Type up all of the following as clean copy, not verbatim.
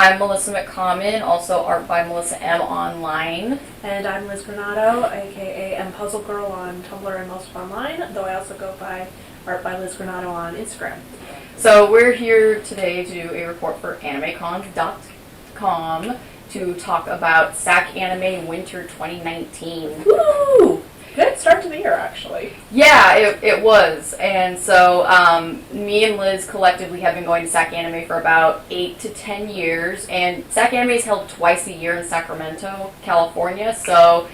I'm Melissa McCommon, also art by Melissa M online. And I'm Liz Granato, aka M Puzzle Girl on Tumblr and most online, though I also go by Art by Liz Granato on Instagram. So we're here today to do a report for AnimeCons.com to talk about SacAnime Winter 2019. Woo! Good start to the year, actually. Yeah, it was. And so me and Liz collectively have been going to SacAnime for about 8 to 10 years. And SacAnime is held twice a year in Sacramento, California. So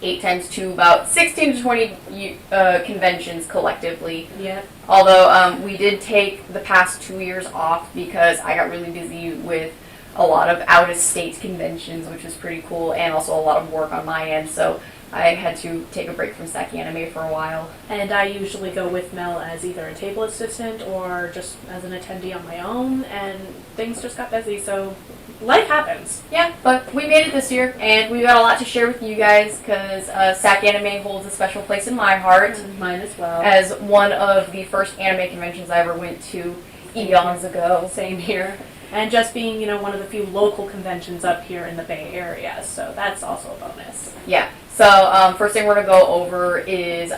8 times 2, about 16 to 20 conventions collectively. Yep. Although we did take the past 2 years off because I got really busy with a lot of out-of-state conventions, which was pretty cool, and also a lot of work on my end. So I had to take a break from SacAnime for a while. And I usually go with Mel as either a table assistant or just as an attendee on my own, and things just got busy, so life happens. Yeah, but we made it this year, and we've got a lot to share with you guys, because SacAnime holds a special place in my heart. And mine as well. As one of the first anime conventions I ever went to eons ago. Same here. And just being, one of the few local conventions up here in the Bay Area, so that's also a bonus. Yeah. So first thing we're going to go over is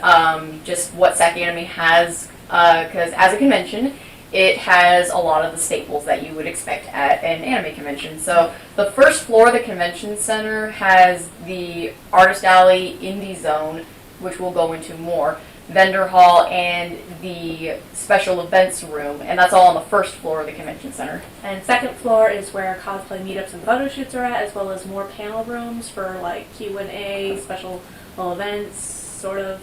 just what SacAnime has, because as a convention, it has a lot of the staples that you would expect at an anime convention. So the first floor of the convention center has the Artist Alley, Indie Zone, which we'll go into more, vendor hall, and the special events room, and that's all on the first floor of the convention center. And second floor is where cosplay meetups and photo shoots are at, as well as more panel rooms for like Q&A, special events, sort of.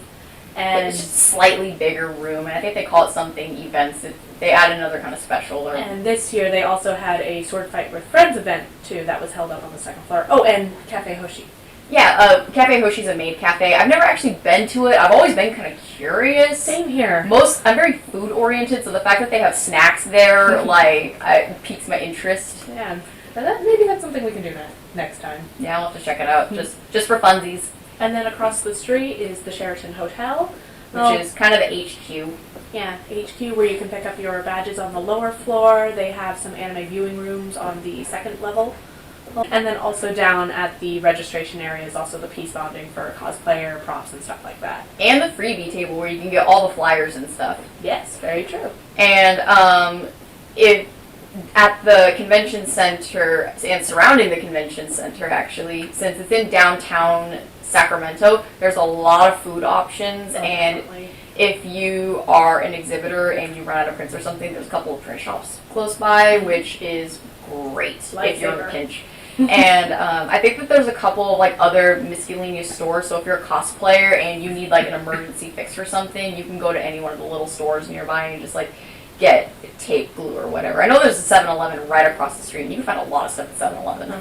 And it's just a slightly bigger room, and I think they call it something events. They add another kind of special. And this year they also had a Sword Fight with Friends event too that was held up on the second floor. Oh, and Cafe Hoshi. Yeah, Cafe Hoshi's a maid cafe. I've never actually been to it. I've always been kind of curious. Same here. I'm very food oriented, so the fact that they have snacks there, it piques my interest. Yeah, maybe that's something we can do next time. Yeah, I'll have to check it out, just for funsies. And then across the street is the Sheraton Hotel, which is kind of the HQ. Yeah, HQ, where you can pick up your badges on the lower floor. They have some anime viewing rooms on the second level. And then also down at the registration area is also the peace bonding for cosplayer, props, and stuff like that. And the freebie table where you can get all the flyers and stuff. Yes, very true. And at the convention center and surrounding the convention center, actually, since it's in downtown Sacramento, there's a lot of food options. And if you are an exhibitor and you run out of prints or something, there's a couple of print shops close by, which is great if you're in a pinch. And I think that there's a couple of other miscellaneous stores, so if you're a cosplayer and you need an emergency fix for something, you can go to any one of the little stores nearby and just get tape, glue, or whatever. I know there's a 7-Eleven right across the street, and you can find a lot of stuff at 7-Eleven.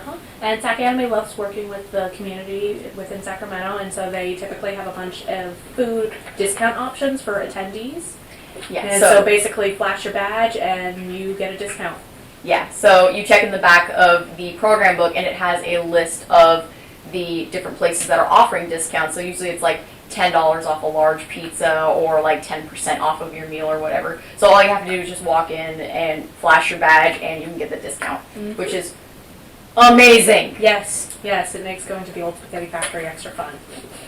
And SacAnime loves working with the community within Sacramento, and so they typically have a bunch of food discount options for attendees. Yeah, and so basically flash your badge and you get a discount. Yeah, so you check in the back of the program book, and it has a list of the different places that are offering discounts. So usually it's $10 off a large pizza or 10% off of your meal or whatever. So all you have to do is just walk in and flash your badge, and you can get the discount, which is amazing. Yes, it makes going to the old spaghetti factory extra fun.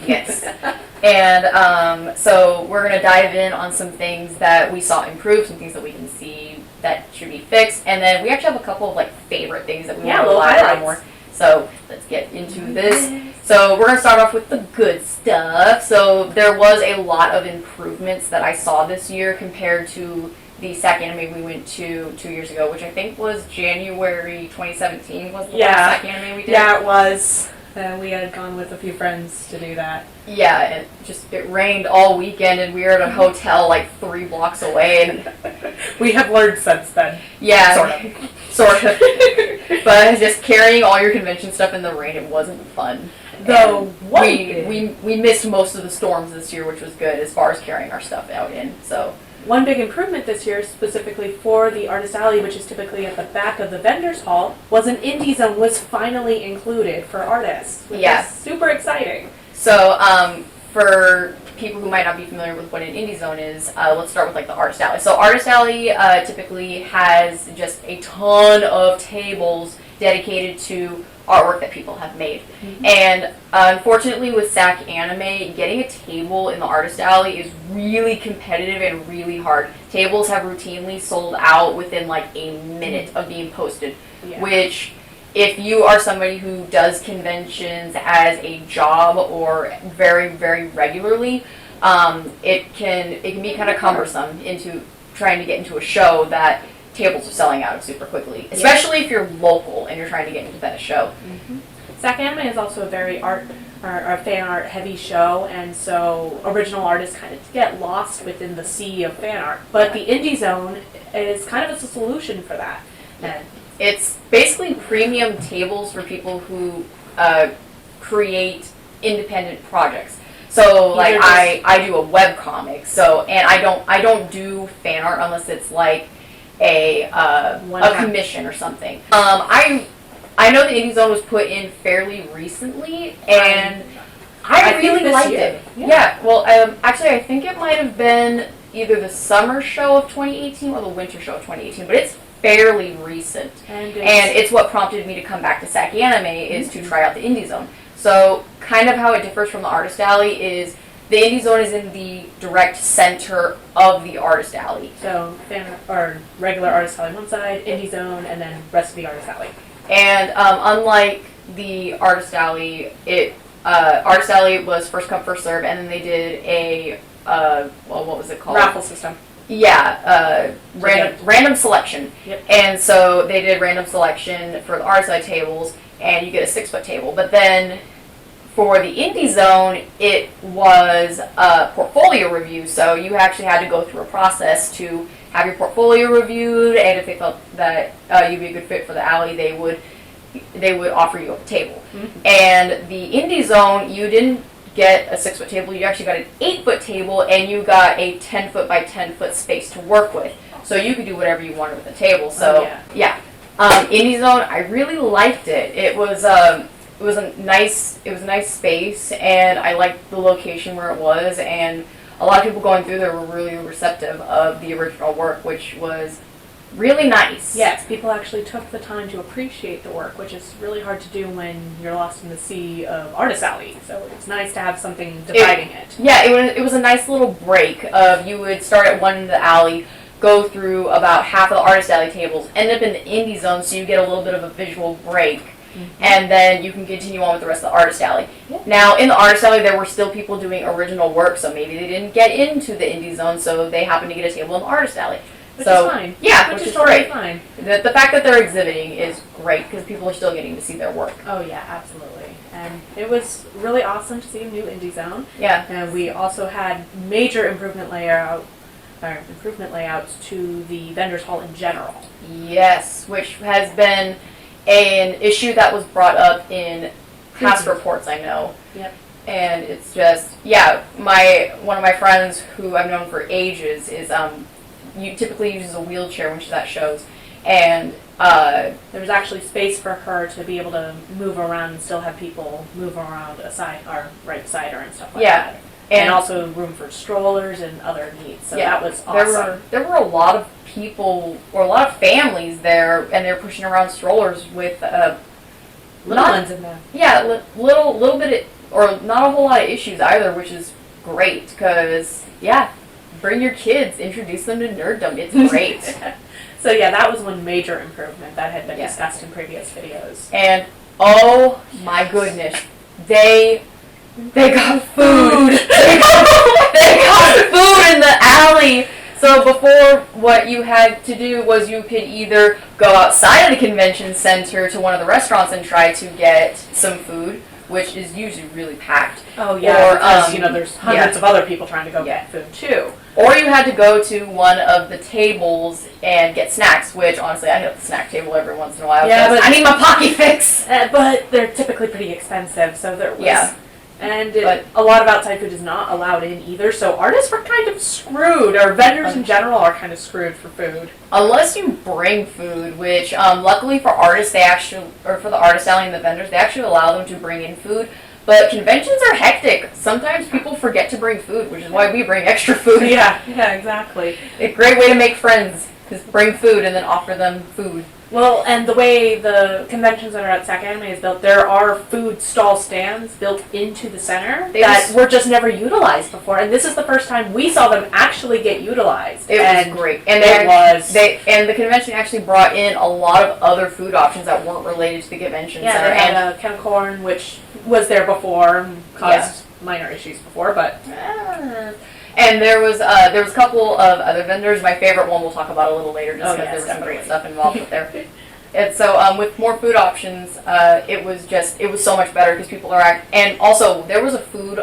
Yes. And so we're going to dive in on some things that we saw improve, some things that we can see that should be fixed, and then we actually have a couple of favorite things that we want to elaborate on more. So let's get into this. So we're going to start off with the good stuff. So there was a lot of improvements that I saw this year compared to the SacAnime we went to 2 years ago, which I think was January 2017 was the last SacAnime we did. Yeah, it was. We had gone with a few friends to do that. Yeah, it rained all weekend, and we were at a hotel 3 blocks away. And we have learned since then. Yeah, sort of. But just carrying all your convention stuff in the rain, it wasn't fun. Though we missed most of the storms this year, which was good as far as carrying our stuff out in. So one big improvement this year, specifically for the Artist Alley, which is typically at the back of the vendors hall, was an indie zone was finally included for artists, which is super exciting. So for people who might not be familiar with what an indie zone is, let's start with the Artist Alley. So Artist Alley typically has just a ton of tables dedicated to artwork that people have made. And unfortunately with SacAnime, getting a table in the artist alley is really competitive and really hard. Tables have routinely sold out within like a minute of being posted, which if you are somebody who does conventions as a job or very, very regularly, it can be kind of cumbersome into trying to get into a show that tables are selling out super quickly, especially if you're local and you're trying to get into that show. SacAnime is also a very fan art heavy show, and so original artists kind of get lost within the sea of fan art. But the Indie Zone is kind of a solution for that. And it's basically premium tables for people who create independent projects. So like I do a web comic, and I don't do fan art unless it's like a commission or something. I know the Indie Zone was put in fairly recently, and I really liked it. Yeah. Well, actually, I think it might have been either the summer show of 2018 or the winter show of 2018, but it's fairly recent. And it's what prompted me to come back to SacAnime is to try out the Indie Zone. So kind of how it differs from the Artist Alley is the Indie Zone is in the direct center of the Artist Alley. So regular Artist Alley one side, Indie Zone, and then rest of the Artist Alley. And unlike the Artist Alley, Artist Alley was first come, first serve, and then they did a, what was it called? Raffle system. Yeah, random selection. Yep. And so they did random selection for the Artist Alley tables, and you get a 6-foot table. But then for the Indie Zone, it was a portfolio review, so you actually had to go through a process to have your portfolio reviewed, and if they felt that you'd be a good fit for the alley, they would offer you a table. And the Indie Zone, you didn't get a 6-foot table, you actually got an 8-foot table, and you got a 10-foot by 10-foot space to work with. So you could do whatever you wanted with the table. So Indie Zone, I really liked it. It was a nice space, and I liked the location where it was, and a lot of people going through there were really receptive of the original work, which was really nice. Yes, people actually took the time to appreciate the work, which is really hard to do when you're lost in the sea of Artist Alley. So it's nice to have something dividing it. Yeah, it was a nice little break of you would start at one end of the alley, go through about half of the Artist Alley tables, end up in the Indie Zone, so you get a little bit of a visual break. And then you can continue on with the rest of the Artist Alley. Now, in the Artist Alley, there were still people doing original work, so maybe they didn't get into the Indie Zone, so they happened to get a table in the Artist Alley. Which is fine. Yeah, which is totally great. Fine. The fact that they're exhibiting is great, because people are still getting to see their work. Oh, yeah, absolutely. And it was really awesome to see a new Indie Zone. Yeah. And we also had major improvement layouts to the vendors hall in general. Yes, which has been an issue that was brought up in past reports, I know. Yep. And it's just, one of my friends who I've known for ages is typically uses a wheelchair when she's at shows, and there was actually space for her to be able to move around and still have people move around right beside her and stuff like that. And also room for strollers and other needs. So that was awesome. There were a lot of people, or a lot of families there, and they're pushing around strollers with little ones in them. Yeah, little bit, or not a whole lot of issues either, which is great, because, bring your kids, introduce them to nerddom, it's great. So that was one major improvement that had been discussed in previous videos. And, oh my goodness, they got food. They got food in the alley. So before, what you had to do was you could either go outside of the convention center to one of the restaurants and try to get some food, which is usually really packed. Oh yeah, because there's hundreds of other people trying to go get food too. Or you had to go to one of the tables and get snacks, which honestly I hit up the snack table every once in a while. Yeah, but I need my pocket fix. But they're typically pretty expensive, so there was. Yeah. And a lot of outside food is not allowed in either, so artists were kind of screwed, or vendors in general are kind of screwed for food. Unless you bring food, which luckily for artists, for the Artist Alley and the vendors, they actually allow them to bring in food. But conventions are hectic. Sometimes people forget to bring food, which is why we bring extra food. Yeah, exactly. A great way to make friends is bring food and then offer them food. Well, and the way the convention center at SacAnime is built, there are food stall stands built into the center that were just never utilized before, and this is the first time we saw them actually get utilized. It was great, and the convention actually brought in a lot of other food options that weren't related to the convention center. Yeah, they had a can of corn, which was there before, and caused minor issues before, but. And there was a couple of other vendors. My favorite one we'll talk about a little later, just because there was some great stuff involved with there. And so with more food options, it was so much better because people are and also there was a food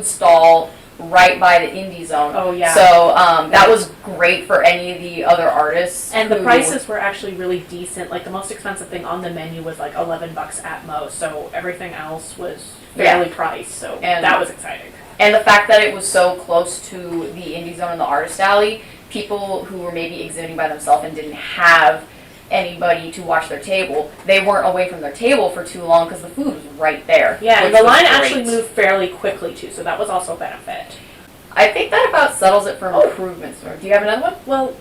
stall right by the indie zone. Oh yeah. So that was great for any of the other artists. And the prices were actually really decent. Like the most expensive thing on the menu was like $11 at most. So everything else was fairly priced. So that was exciting. And the fact that it was so close to the indie zone and the artist alley, people who were maybe exhibiting by themselves and didn't have anybody to watch their table, they weren't away from their table for too long because the food was right there. Yeah, and the line actually moved fairly quickly too, so that was also a benefit. I think that about settles it for improvements. Do you have another one? Well,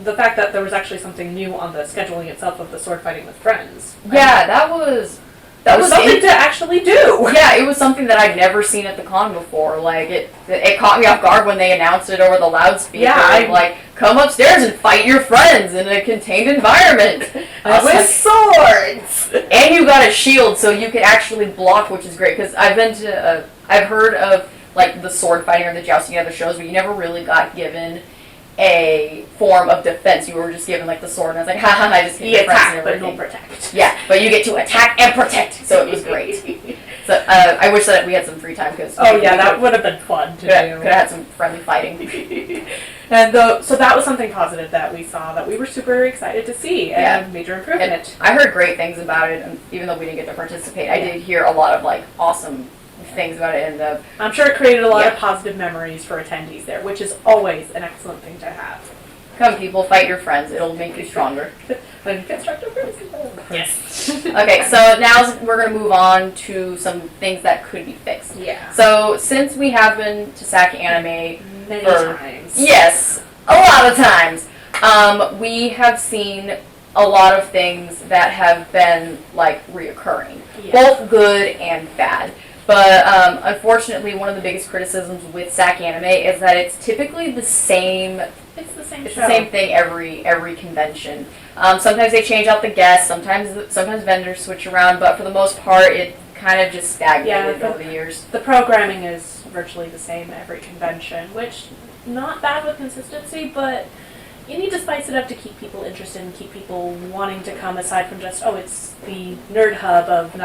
the fact that there was actually something new on the scheduling itself of the sword fighting with friends. Yeah, that was something to actually do. Yeah, it was something that I'd never seen at the con before. Like it caught me off guard when they announced it over the loudspeaker. Yeah, like come upstairs and fight your friends in a contained environment with swords. And you got a shield, so you can actually block, which is great. Because I've heard of like the sword fighting or the jousting at other shows, but you never really got given a form of defense. You were just given like the sword, and I was like, haha, I just get attack, but don't protect. Yeah, but you get to attack and protect, so it was great. So I wish that we had some free time because that would have been fun to do. Could have had some friendly fighting. And so that was something positive that we saw that we were super excited to see and major improvement. And I heard great things about it, and even though we didn't get to participate, I did hear a lot of like awesome things about it, and I'm sure it created a lot of positive memories for attendees there, which is always an excellent thing to have. Come people, fight your friends, it'll make you stronger. Constructive criticism. Yes. Okay, so now we're going to move on to some things that could be fixed. Yeah. So since we have been to SacAnime many times. Yes, a lot of times. We have seen a lot of things that have been like reoccurring, both good and bad. But unfortunately, one of the biggest criticisms with SacAnime is that it's typically the same. It's the same. It's the same thing every convention. Sometimes they change out the guests. Sometimes vendors switch around. But for the most part, it kind of just stagnated over the years. The programming is virtually the same every convention, which not bad with consistency, but you need to spice it up to keep people interested and keep people wanting to come aside from just, it's the nerd hub of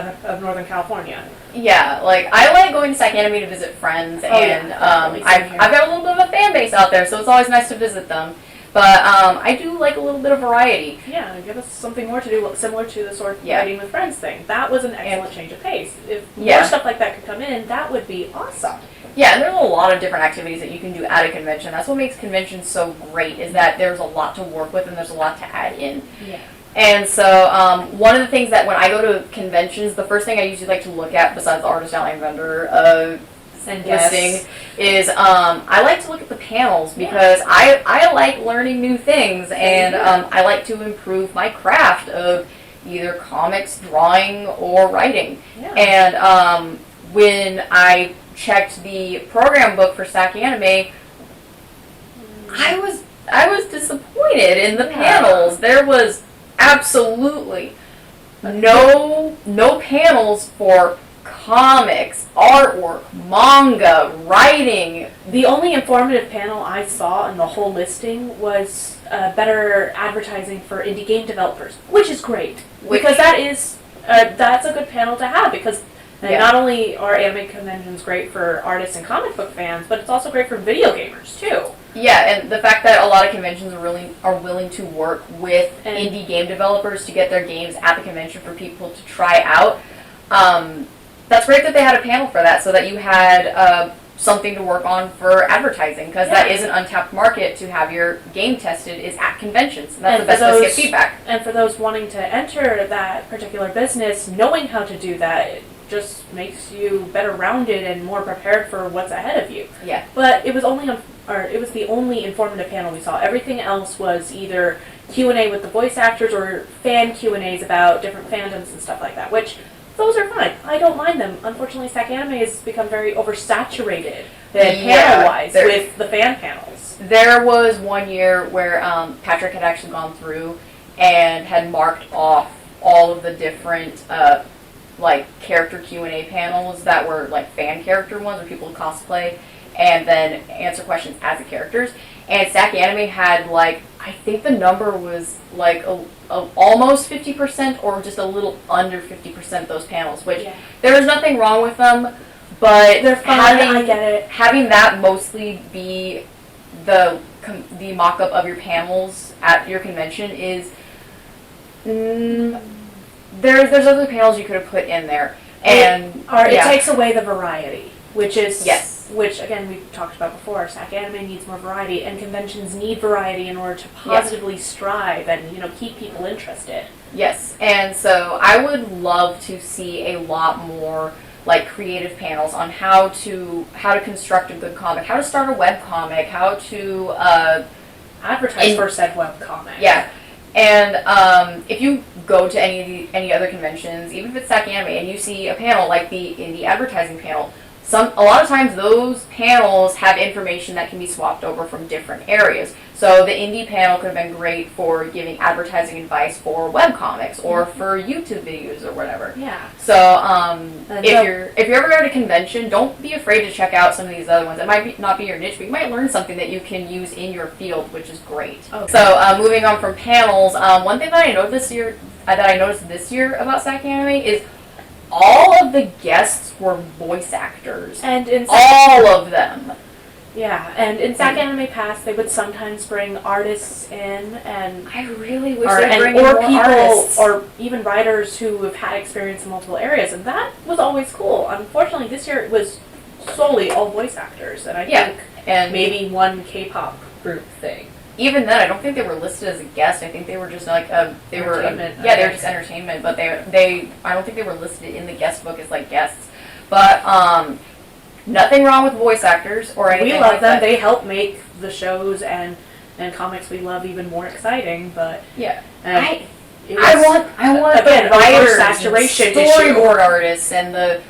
Northern California. Yeah, like, I like going to SacAnime to visit friends, and I've got a little bit of a fan base out there, so it's always nice to visit them. But I do like a little bit of variety. Yeah, give us something more to do, similar to the sword fighting with friends thing. That was an excellent change of pace. If more stuff like that could come in, that would be awesome. Yeah, and there's a lot of different activities that you can do at a convention. That's what makes conventions so great, is that there's a lot to work with and there's a lot to add in. Yeah. And so one of the things that when I go to conventions, the first thing I usually like to look at, besides the artist alley and vendor listing, is I like to look at the panels because I like learning new things, and I like to improve my craft of either comics, drawing, or writing. Yeah. And when I checked the program book for SacAnime, I was disappointed in the panels. There was absolutely no panels for comics, artwork, manga, writing. The only informative panel I saw in the whole listing was better advertising for indie game developers, which is great because that's a good panel to have because not only are anime conventions great for artists and comic book fans, but it's also great for video gamers too. Yeah, and the fact that a lot of conventions are willing to work with indie game developers to get their games at the convention for people to try out. That's great that they had a panel for that, so that you had something to work on for advertising, because that is an untapped market to have your game tested is at conventions. And that's the best place to get feedback. And for those wanting to enter that particular business, knowing how to do that just makes you better rounded and more prepared for what's ahead of you. Yeah. But it was the only informative panel we saw. Everything else was either Q&A with the voice actors or fan Q&As about different fandoms and stuff like that, which those are fine. I don't mind them. Unfortunately, SacAnime has become very oversaturated panel-wise with the fan panels. There was one year where Patrick had actually gone through and had marked off all of the different like character Q&A panels that were like fan character ones where people would cosplay and then answer questions as the characters. And SacAnime had like, I think the number was like almost 50% or just a little under 50% of those panels, which there was nothing wrong with them, but they're fun. I get it. Having that mostly be the mock-up of your panels at your convention is there's other panels you could have put in there, and it takes away the variety, which is yes. Which again we've talked about before. SacAnime needs more variety, and conventions need variety in order to positively strive and keep people interested. Yes, and so I would love to see a lot more like creative panels on how to construct a good comic, how to start a web comic, how to advertise for said web comic. Yeah. And if you go to any other conventions, even if it's SacAnime, and you see a panel like the indie advertising panel, a lot of times those panels have information that can be swapped over from different areas. So the indie panel could have been great for giving advertising advice for webcomics or for YouTube videos or whatever. Yeah. So if you're ever at a convention, don't be afraid to check out some of these other ones. It might not be your niche, but you might learn something that you can use in your field, which is great. Okay. So moving on from panels, one thing that I noticed this year about SacAnime is all of the guests were voice actors. And all of them. Yeah, and in SacAnime Pass, they would sometimes bring artists in, and I really wish they'd bring in more artists. Or even writers who have had experience in multiple areas, and that was always cool. Unfortunately, this year it was solely all voice actors, and I think maybe one K-pop group thing. Even then, I don't think they were listed as a guest. I think they were just like they were just entertainment. But I don't think they were listed in the guest book as like guests. But nothing wrong with voice actors or anything. We love like them. That. They help make the shows and comics we love even more exciting. But I want again, the writers, saturation, storyboard artists, and the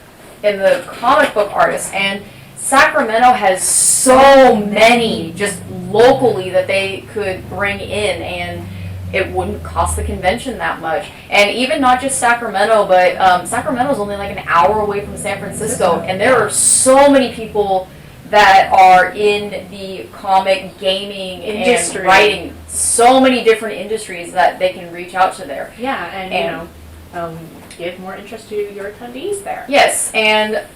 comic book artists. And Sacramento has so many just locally that they could bring in, and it wouldn't cost the convention that much. And even not just Sacramento, but Sacramento's only like an hour away from San Francisco, and there are so many people that are in the comic, gaming, industry, and writing, so many different industries that they can reach out to there. Yeah, and give more interest to your attendees there. Yes, and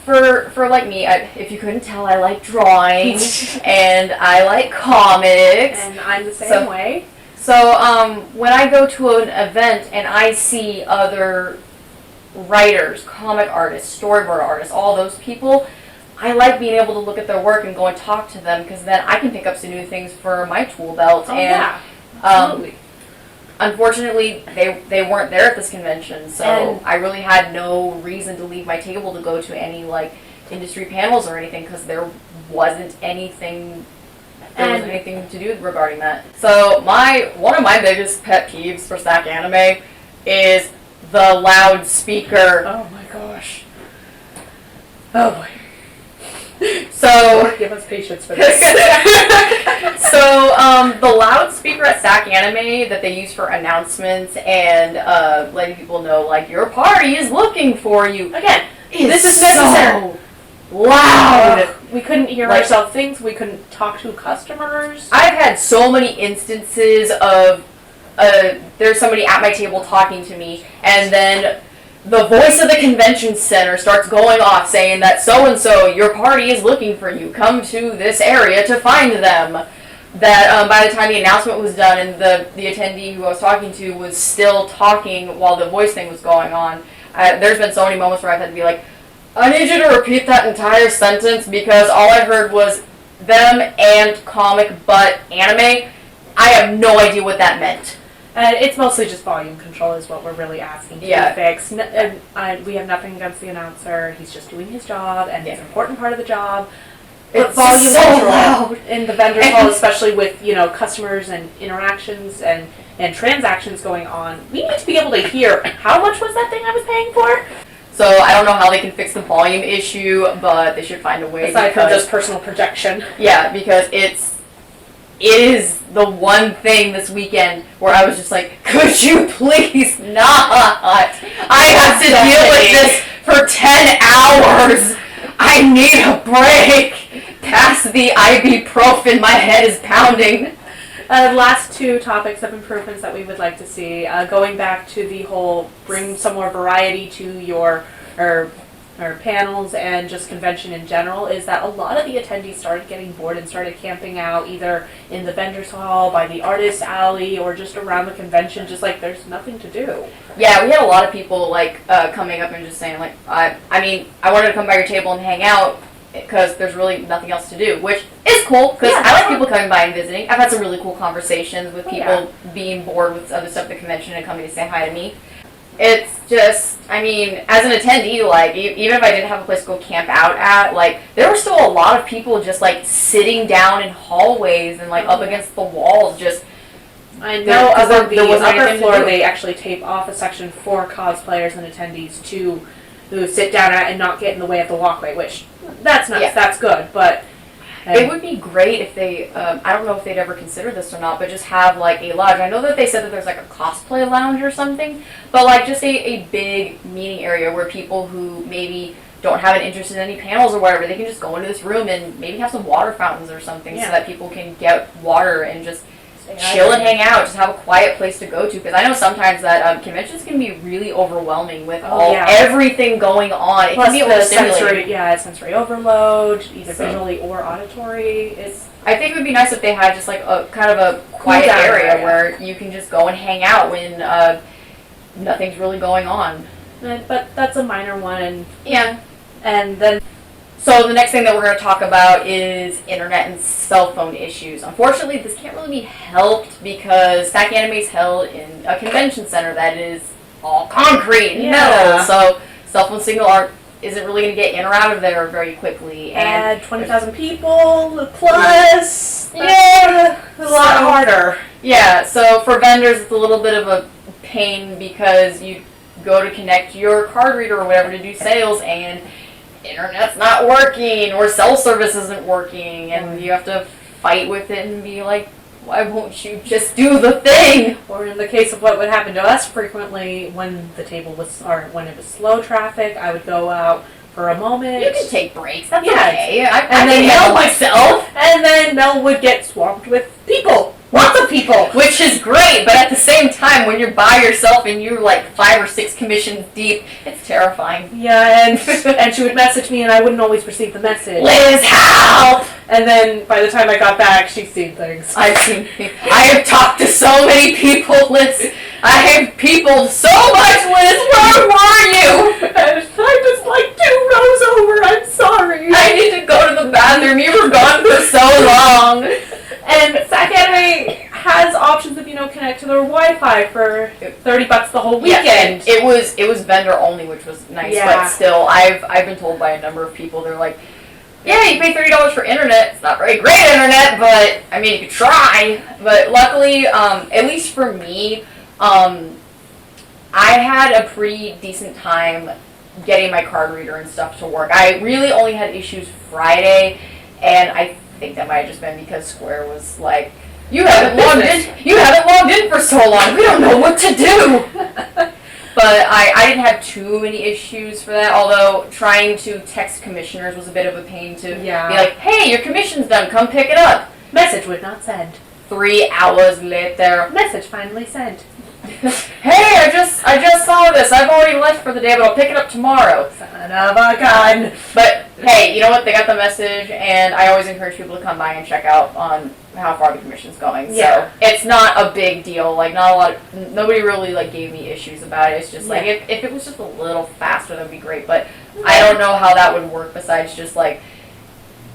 for like me, if you couldn't tell, I like drawing and I like comics. And I'm the same way. So when I go to an event and I see other writers, comic artists, storyboard artists, all those people, I like being able to look at their work and go and talk to them, because then I can pick up some new things for my tool belt. Absolutely. Unfortunately, they weren't there at this convention, so I really had no reason to leave my table to go to any like industry panels or anything, because there wasn't anything to do regarding that. So one of my biggest pet peeves for SacAnime is the loudspeaker. Oh my gosh. Oh boy. So give us patience for this. So the loudspeaker at SacAnime that they use for announcements and letting people know like your party is looking for you. Again, this is necessary. So loud. We couldn't hear ourselves things. We couldn't talk to customers. I've had so many instances of there's somebody at my table talking to me, and then the voice of the convention center starts going off saying that so-and-so, your party is looking for you. Come to this area to find them. That by the time the announcement was done and the attendee who I was talking to was still talking while the voice thing was going on, there's been so many moments where I've had to be like, I need you to repeat that entire sentence because all I heard was them and comic but anime. I have no idea what that meant. It's mostly just volume control is what we're really asking to be fixed. We have nothing against the announcer. He's just doing his job, and it's an important part of the job. But It's volume so control loud. in the vendor hall, especially with, you know, customers and interactions and transactions going on. We need to be able to hear, how much was that thing I was paying for? So I don't know how they can fix the volume issue, but they should find a way. Aside from just personal projection. Yeah, because it is the one thing this weekend where I was just like, could you please not? I have to deal with this for 10 hours. I need a break. Pass the ibuprofen, my head is pounding. Last two topics of improvements that we would like to see, going back to the whole bring some more variety to your panels and just convention in general, is that a lot of the attendees started getting bored and started camping out either in the vendors hall, by the artist alley, or just around the convention, just like there's nothing to do. Yeah, we had a lot of people like coming up and just saying like, I mean, I wanted to come by your table and hang out because there's really nothing else to do, which is cool because I like people coming by and visiting. I've had some really cool conversations with people being bored with other stuff at the convention and coming to say hi to me. It's just, I mean, as an attendee, like, even if I didn't have a place to go camp out at, like, there were still a lot of people just, like, sitting down in hallways and, like, up against the walls, just... I know on the upper floor they actually tape off a section for cosplayers and attendees to sit down at and not get in the way of the walkway, which, that's nice, that's good, but... It would be great if they, I don't know if they'd ever consider this or not, but just have, like, a lodge. I know that they said that there's, like, a cosplay lounge or something, but, like, just a big meeting area where people who maybe don't have an interest in any panels or whatever, they can just go into this room and maybe have some water fountains or something so that people can get water and just chill and hang out, just have a quiet place to go to. Because I know sometimes that conventions can be really overwhelming with everything going on. It can be overstimulating. Sensory overload, either visually or auditory. I think it would be nice if they had just like a kind of a quiet area where you can just go and hang out when nothing's really going on. But that's a minor one. And then... So the next thing that we're going to talk about is internet and cell phone issues. Unfortunately, this can't really be helped because SacAnime is held in a convention center that is all concrete and metal. So cell phone signal isn't really going to get in or out of there very quickly. And 20,000 people plus. A lot harder. Yeah, so for vendors, it's a little bit of a pain because you go to connect your card reader or whatever to do sales and internet's not working or cell service isn't working and you have to fight with it and be like, why won't you just do the thing? Or in the case of what would happen to us frequently when the table was, or when it was slow traffic, I would go out for a moment. You can take breaks, that's okay. I then Mel myself. And then Mel would get swamped with people. Lots of people. Which is great, but at the same time, when you're by yourself and you're like 5 or 6 commissions deep, it's terrifying. Yeah, and she would message me and I wouldn't always receive the message. Liz, help! And then by the time I got back, she's seen things. I have talked to so many people, Liz. I have people so much, Liz. Where were you? And I'm just like 2 rows over. I'm sorry. I need to go to the bathroom. You were gone for so long. And SacAnime has options if connect to their Wi-Fi for $30 the whole weekend. Yeah, it was vendor only, which was nice, but still, I've been told by a number of people, they're like, yeah, you pay $30 for internet. It's not very great internet, but I mean, you could try. But luckily, at least for me, I had a pretty decent time getting my card reader and stuff to work. I really only had issues Friday, and I think that might have just been because Square was like, you haven't logged in for so long, we don't know what to do. But I didn't have too many issues for that, although trying to text commissioners was a bit of a pain to be like, hey, your commission's done, come pick it up. Message would not send. 3 hours later. Message finally sent. Hey, I just saw this. I've already left for the day, but I'll pick it up tomorrow. Son of a gun. But hey, you know what? They got the message, and I always encourage people to come by and check out on how far the commission's going. So it's not a big deal. Like, not a lot of, nobody really like gave me issues about it. It's just like if it was just a little faster, that'd be great. But I don't know how that would work besides just like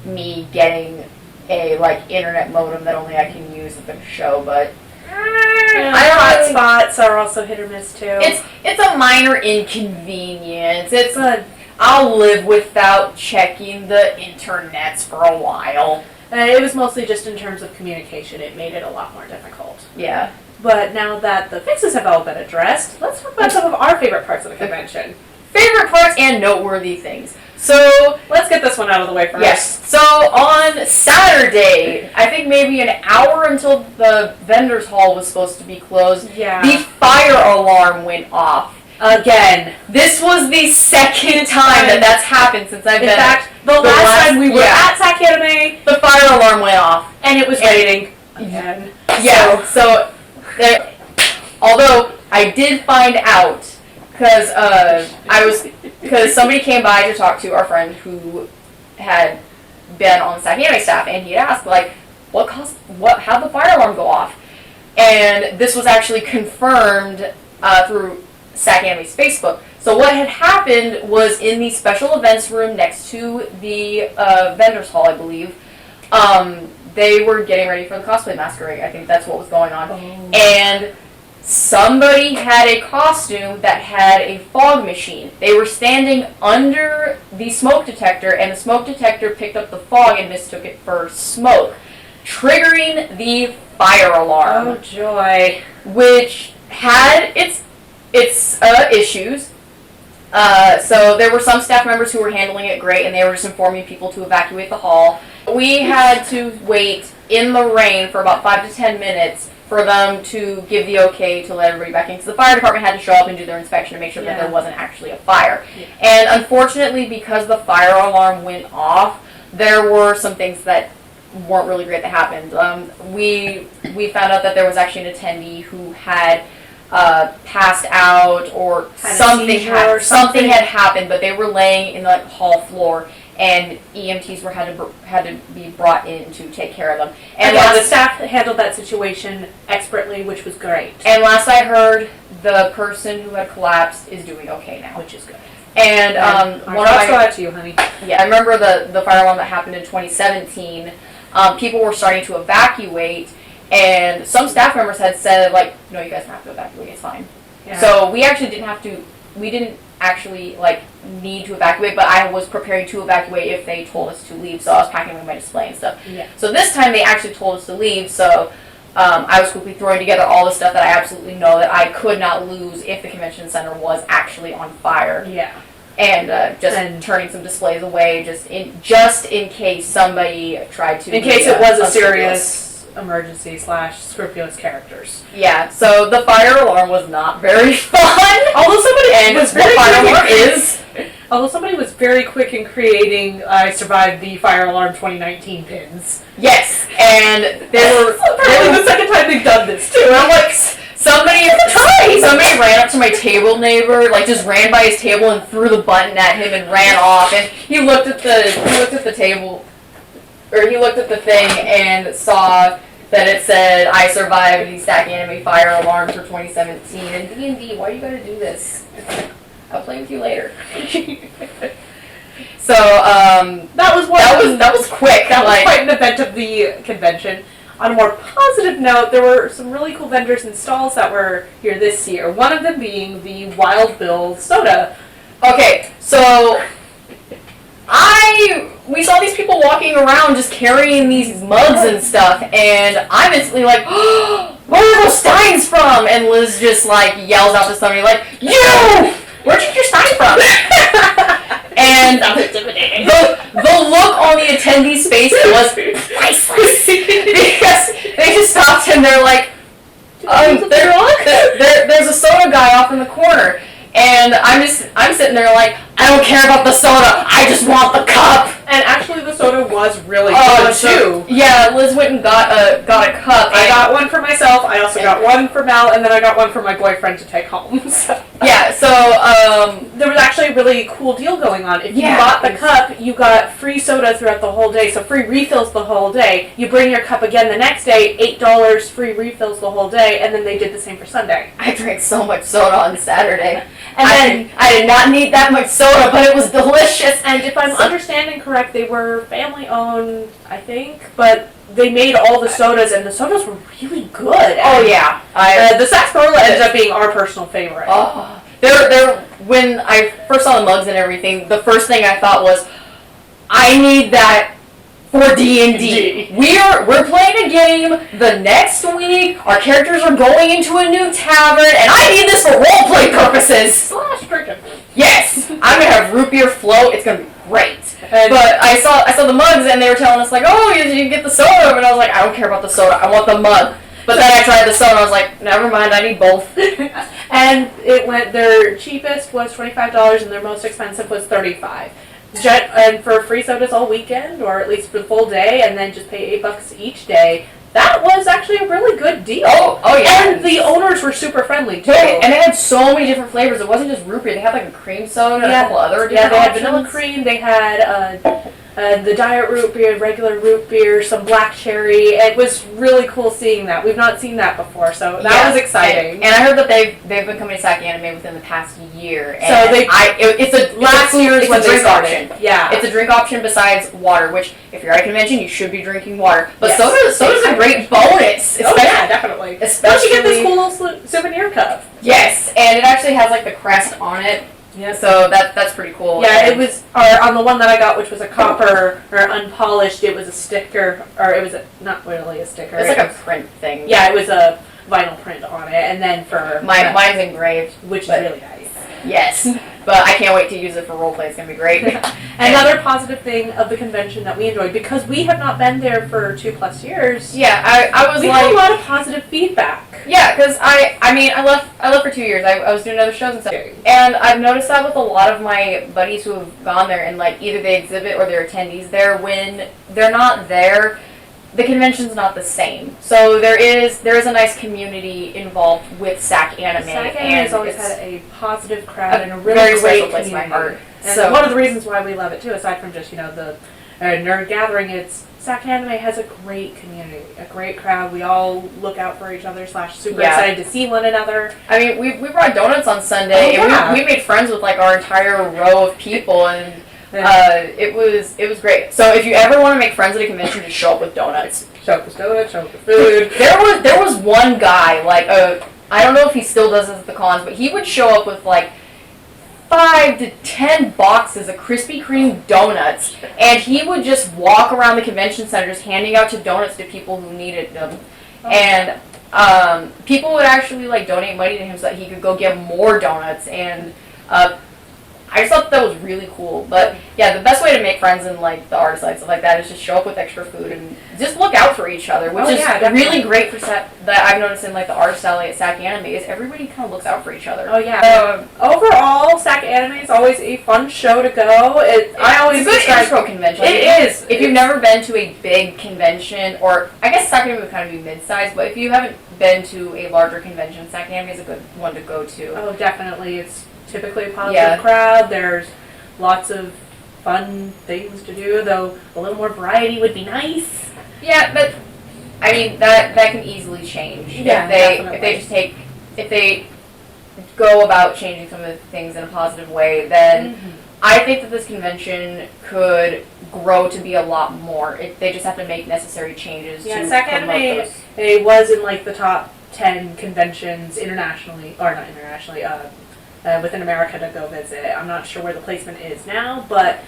me getting a like internet modem that only I can use at the show, but. Hotspots are also hit or miss too. It's a minor inconvenience. It's I'll live without checking the internets for a while. It was mostly just in terms of communication. It made it a lot more difficult. Yeah. But now that the fixes have all been addressed, let's talk about some of our favorite parts of the convention. Favorite parts and noteworthy things. So, let's get this one out of the way first. yes. So, on Saturday, I think maybe an hour until the vendors hall was supposed to be closed, the fire alarm went off. Again. This was the second time that that's happened since I've been. In fact, the last time we were at SacAnime, the fire alarm went off. And it was raining again. Yeah, so although I did find out, because somebody came by to talk to our friend who had been on the SacAnime staff, and he had asked, like, how'd the fire alarm go off? And this was actually confirmed through SacAnime's Facebook. So what had happened was in the special events room next to the vendors hall, I believe, they were getting ready for the cosplay masquerade. I think that's what was going on. Oh. And somebody had a costume that had a fog machine. They were standing under the smoke detector, and the smoke detector picked up the fog and mistook it for smoke, triggering the fire alarm. Oh, joy. Which had its issues. So there were some staff members who were handling it great, and they were just informing people to evacuate the hall. We had to wait in the rain for about 5 to 10 minutes for them to give the okay to let everybody back in, because the fire department had to show up and do their inspection to make sure that there wasn't actually a fire. Yeah. And unfortunately, because the fire alarm went off, there were some things that weren't really great that happened. We found out that there was actually an attendee who had passed out, or something had happened, but they were laying in the hall floor, and EMTs had to be brought in to take care of them. And the staff handled that situation expertly, which was great. And last I heard, the person who had collapsed is doing okay now, which is good. And let's go out to you, honey. Yeah, I remember the fire alarm that happened in 2017. People were starting to evacuate. And some staff members had said, like, no, you guys don't have to evacuate, it's fine. Yeah. So we actually didn't actually, like, need to evacuate, but I was preparing to evacuate if they told us to leave, so I was packing away my display and stuff. Yeah. So this time they actually told us to leave, so I was quickly throwing together all the stuff that I absolutely know that I could not lose if the convention center was actually on fire. Yeah. And turning some displays away just in case somebody tried to. In case it was a serious emergency / scrupulous characters. Yeah, so the fire alarm was not very fun. Although somebody was very quick in creating I survived the fire alarm 2019 pins. Yes, and they were the second time they've done this too. And I'm like, somebody ran up to my table neighbor, like just ran by his table and threw the button at him and ran off, and he looked at the table, or he looked at the thing and saw that it said, I survived the SacAnime fire alarm for 2017. And D&D, why you gotta do this? I'll play with you later. So, that was quick. That was quite an event of the convention. On a more positive note, there were some really cool vendors and stalls that were here this year. One of them being the Wild Bill soda. Okay, so we saw these people walking around just carrying these mugs and stuff, and I'm instantly like, oh, where are those steins from? And Liz just like yells out to somebody like, you! Where'd you get your stein from? And the look on the attendee's face was priceless. Because they just stopped and they're like, there's a soda guy off in the corner. And I'm sitting there like, I don't care about the soda, I just want the cup. And actually the soda was really good too. Yeah, Liz went and got a cup. I got one for myself, I also got one for Mel, and then I got one for my boyfriend to take home. So. Yeah, so there was actually a really cool deal going on. If you bought the cup, you got free soda throughout the whole day, so free refills the whole day. You bring your cup again the next day, $8 free refills the whole day, and then they did the same for Sunday. I drank so much soda on Saturday. And then I did not need that much soda, but it was delicious. And if I'm understanding correct, they were family owned, I think, but they made all the sodas, and the sodas were really good. Oh yeah, the sarsaparilla ended up being our personal favorite. Oh, When I first saw the mugs and everything, the first thing I thought was, I need that for D&D. We're playing a game the next week. Our characters are going into a new tavern, and I need this for roleplay purposes. Slash freaking. Yes, I'm gonna have root beer float. It's gonna be great. But I saw the mugs, and they were telling us like, oh, you can get the soda, and I was like, I don't care about the soda. I want the mug. But then I tried the soda, and I was like, never mind. I need both. And their cheapest was $25, and their most expensive was $35. And for free sodas all weekend, or at least for the full day, and then just pay $8 each day. That was actually a really good deal. Oh yeah. And the owners were super friendly too. And they had so many different flavors. It wasn't just root beer. They had like a cream soda and a couple other different they had options. vanilla cream. They had the diet root beer, regular root beer, some black cherry. It was really cool seeing that. We've not seen that before, so that was exciting. And I heard that they've been coming to SacAnime within the past year. And so last year's when they started. Yeah, it's a drink option besides water. Which, if you're at a convention, you should be drinking water. But yes. soda's a great bonus. Oh yeah, definitely. Especially you get this cool little souvenir cup. Yes, and it actually has like the crest on it. Yeah, so that's pretty cool. Yeah, it was, on the one that I got, which was a copper or unpolished, it was a sticker, or it was not really a sticker. It's like a print thing. Yeah, it was a vinyl print on it, and then for mine's engraved, which is really nice. Yes, but I can't wait to use it for roleplay. It's gonna be great. Another positive thing of the convention that we enjoyed, because we have not been there for 2+ years. Yeah, we had a lot of positive feedback. Yeah, because I left for 2 years. I was doing other shows and stuff, and I've noticed that with a lot of my buddies who have gone there, and like either they exhibit or they're attendees there. When they're not there, the convention's not the same. So there is a nice community involved with SacAnime. SacAnime has always had a positive crowd and a really great place in my heart. And so one of the reasons why we love it too, aside from just the nerd gathering, it's SacAnime has a great community, a great crowd. We all look out for each other / super excited to see one another. I mean, we brought donuts on Sunday, and we made friends with like our entire row of people, and it was great. So if you ever want to make friends at a convention, just show up with donuts. Show up with donuts, show up with food. There was one guy, like, I don't know if he still does this at the cons, but he would show up with like 5 to 10 boxes of Krispy Kreme donuts, and he would just walk around the convention center just handing out donuts to people who needed them. And people would actually like donate money to him so that he could go get more donuts, and I just thought that was really cool. But yeah, the best way to make friends in like the art side, stuff like that, is just show up with extra food and just look out for each other, which is really great for that I've noticed in like the art alley at SacAnime is everybody kind of looks out for each other. Oh yeah. Overall, SacAnime is always a fun show to go. I always it's a good intro convention. It is. If you've never been to a big convention, or I guess SacAnime would kind of be mid-sized, but if you haven't been to a larger convention, SacAnime is a good one to go to. Oh, definitely. It's typically a positive crowd. There's lots of fun things to do, though a little more variety would be nice. Yeah, but I mean that can easily change. Yeah, if they go about changing some of the things in a positive way, then I think that this convention could grow to be a lot more. They just have to make necessary changes. Yeah, to SacAnime it was in like the top 10 conventions internationally, or not internationally. Within America to go visit. I'm not sure where the placement is now, but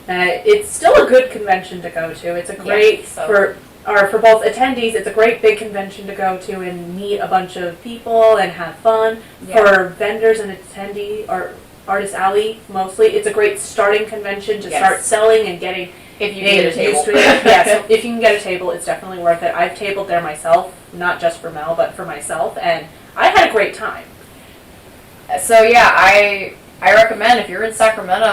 it's still a good convention to go to. It's a great for both attendees. It's a great big convention to go to and meet a bunch of people and have fun. For vendors and attendee or Artist Alley mostly, it's a great starting convention to start selling and getting. If you can get a table. Yes, if you can get a table, it's definitely worth it. I've tabled there myself, not just for Mel, but for myself, and I had a great time. So yeah, I recommend if you're in Sacramento,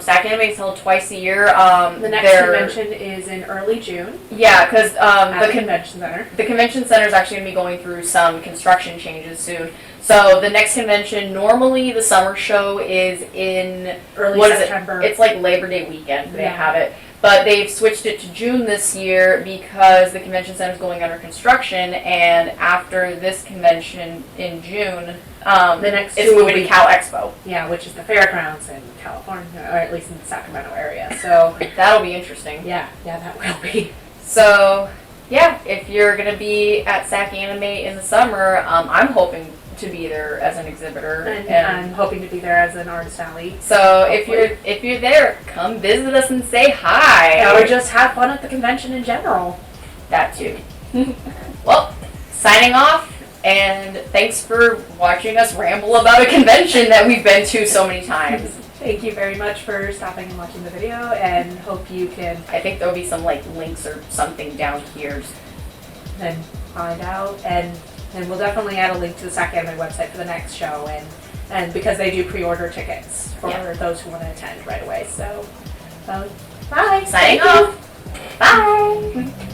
SacAnime is held twice a year. The next convention is in early June. Yeah, because the convention center. The convention center is actually going to be going through some construction changes soon. So the next convention, normally the summer show is in early September. It's like Labor Day weekend. They have it. But they've switched it to June this year because the convention center is going under construction, and after this convention in June, the next it's moving to Cal Expo. Yeah, which is the fairgrounds in California, or at least in the Sacramento area. So that'll be interesting. Yeah, that will be. So yeah, if you're gonna be at SacAnime in the summer, I'm hoping to be there as an exhibitor. And I'm hoping to be there as an artist alley. So if you're there, come visit us and say hi. Or just have fun at the convention in general. That too. Well, signing off, and thanks for watching us ramble about a convention that we've been to so many times. Thank you very much for stopping and watching the video, and hope you can I think there'll be some like links or something down here. then find out, and we'll definitely add a link to the SacAnime website for the next show, and because they do pre-order tickets for those who want to attend right away. So, bye. Signing off. Bye.